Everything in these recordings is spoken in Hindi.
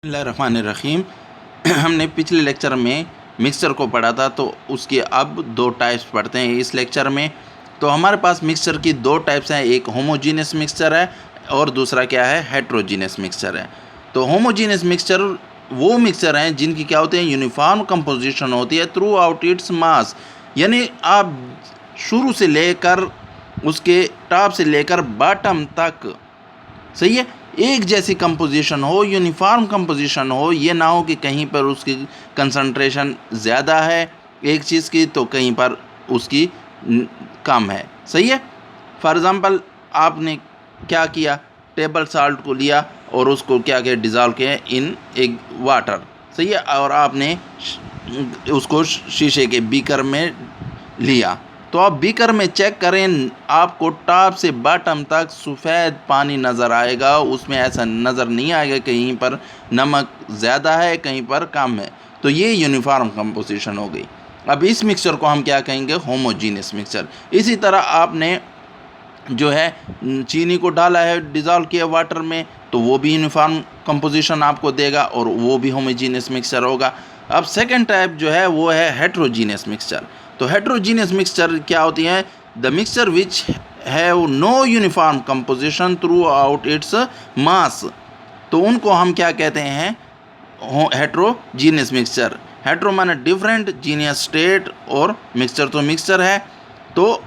बिस्मिल्लाहिर्रहमानिर्रहीम। हमने पिछले लेक्चर में मिक्सचर को पढ़ा था, तो उसके अब दो टाइप्स पढ़ते हैं इस लेक्चर में। तो हमारे पास मिक्सचर की दो टाइप्स हैं, एक होमोजीनियस मिक्सचर है और दूसरा क्या है, हेट्रोजीनियस मिक्सचर है। तो होमोजीनियस मिक्सचर वो मिक्सचर हैं जिनकी क्या होते हैं, यूनिफॉर्म कंपोजिशन होती है थ्रू आउट इट्स मास। यानी आप शुरू से लेकर उसके टॉप से लेकर बॉटम तक, सही है, एक जैसी कंपोजिशन हो, यूनिफॉर्म कंपोजिशन हो। ये ना हो कि कहीं पर उसकी कंसंट्रेशन ज़्यादा है एक चीज़ की तो कहीं पर उसकी कम है, सही है। फॉर एग्ज़ाम्पल आपने क्या किया, टेबल साल्ट को लिया और उसको क्या किया, डिज़ोल्व किया इन एक वाटर, सही है, और आपने उसको शीशे के बीकर में लिया। तो आप बीकर में चेक करें, आपको टॉप से बॉटम तक सफ़ेद पानी नज़र आएगा। उसमें ऐसा नज़र नहीं आएगा कहीं पर नमक ज़्यादा है कहीं पर कम है। तो ये यूनिफॉर्म कंपोजिशन हो गई। अब इस मिक्सचर को हम क्या कहेंगे, होमोजीनियस मिक्सचर। इसी तरह आपने जो है चीनी को डाला है, डिज़ोल्व किया वाटर में, तो वो भी यूनिफॉर्म कंपोजिशन आपको देगा और वो भी होमोजीनियस मिक्सचर होगा। अब सेकेंड टाइप जो है वो है हेट्रोजीनियस मिक्सचर। तो हेट्रोजीनियस मिक्सचर क्या होती है, the mixture which have no uniform composition throughout its mass. तो उनको हम क्या कहते हैं, हेट्रोजीनियस मिक्सचर। हेट्रो माने डिफरेंट, जीनियस स्टेट, और मिक्सचर तो मिक्सचर है। तो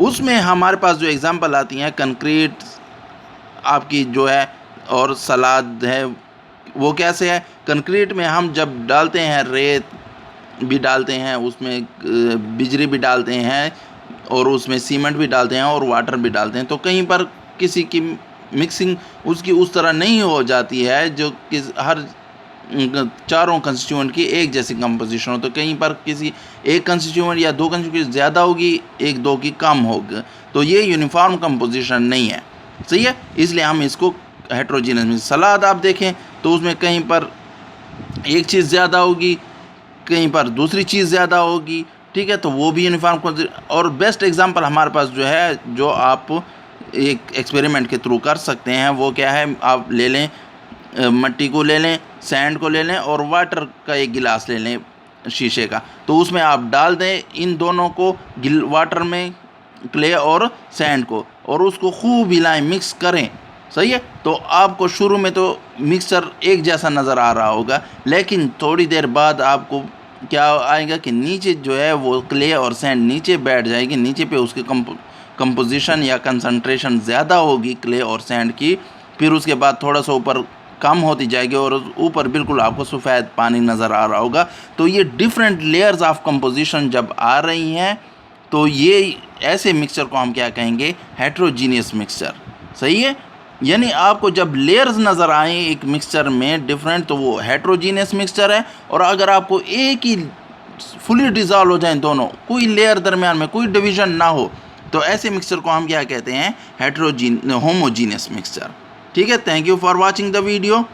उसमें हमारे पास जो एग्जांपल आती हैं, कंक्रीट आपकी जो है और सलाद है, वो कैसे है। कंक्रीट में हम जब डालते हैं, रेत भी डालते हैं, उसमें बिजली भी डालते हैं और उसमें सीमेंट भी डालते हैं और वाटर भी डालते हैं, तो कहीं पर किसी की मिक्सिंग उसकी उस तरह नहीं हो जाती है जो कि हर चारों कंस्टिट्यूएंट की एक जैसी कंपोजिशन हो। तो कहीं पर किसी एक कंस्टिट्यूएंट या दो कंस्टिट्यूएंट ज़्यादा होगी, एक दो की कम होगी, तो ये यूनिफॉर्म कंपोजिशन नहीं है, सही है। इसलिए हम इसको हेट्रोजीनियस में, सलाद आप देखें तो उसमें कहीं पर एक चीज़ ज़्यादा होगी, कहीं पर दूसरी चीज़ ज़्यादा होगी, ठीक है, तो वो भी यूनिफॉर्म। और बेस्ट एग्जांपल हमारे पास जो है, जो आप एक एक्सपेरिमेंट के थ्रू कर सकते हैं, वो क्या है, आप ले लें मट्टी को ले लें, सैंड को ले लें और वाटर का एक गिलास ले लें शीशे का, तो उसमें आप डाल दें इन दोनों को, वाटर में क्ले और सैंड को, और उसको खूब हिलाएं, मिक्स करें, सही है। तो आपको शुरू में तो मिक्सचर एक जैसा नज़र आ रहा होगा, लेकिन थोड़ी देर बाद आपको क्या आएगा कि नीचे जो है वो क्ले और सैंड नीचे बैठ जाएगी, नीचे पे उसकी कंपोजिशन या कंसंट्रेशन ज़्यादा होगी क्ले और सैंड की। फिर उसके बाद थोड़ा सा ऊपर कम होती जाएगी और ऊपर बिल्कुल आपको सफ़ेद पानी नज़र आ रहा होगा। तो ये डिफरेंट लेयर्स ऑफ कंपोजिशन जब आ रही हैं, तो ये ऐसे मिक्सचर को हम क्या कहेंगे, हेट्रोजीनियस मिक्सचर, सही है। यानी आपको जब लेयर्स नज़र आए एक मिक्सचर में डिफरेंट, तो वो हेट्रोजीनियस मिक्सचर है। और अगर आपको एक ही फुली डिज़ोल्व हो जाए दोनों, कोई लेयर दरमियान में कोई डिवीज़न ना हो, तो ऐसे मिक्सचर को हम क्या कहते हैं, होमोजीनियस मिक्सचर, ठीक है। Thank you for watching the video.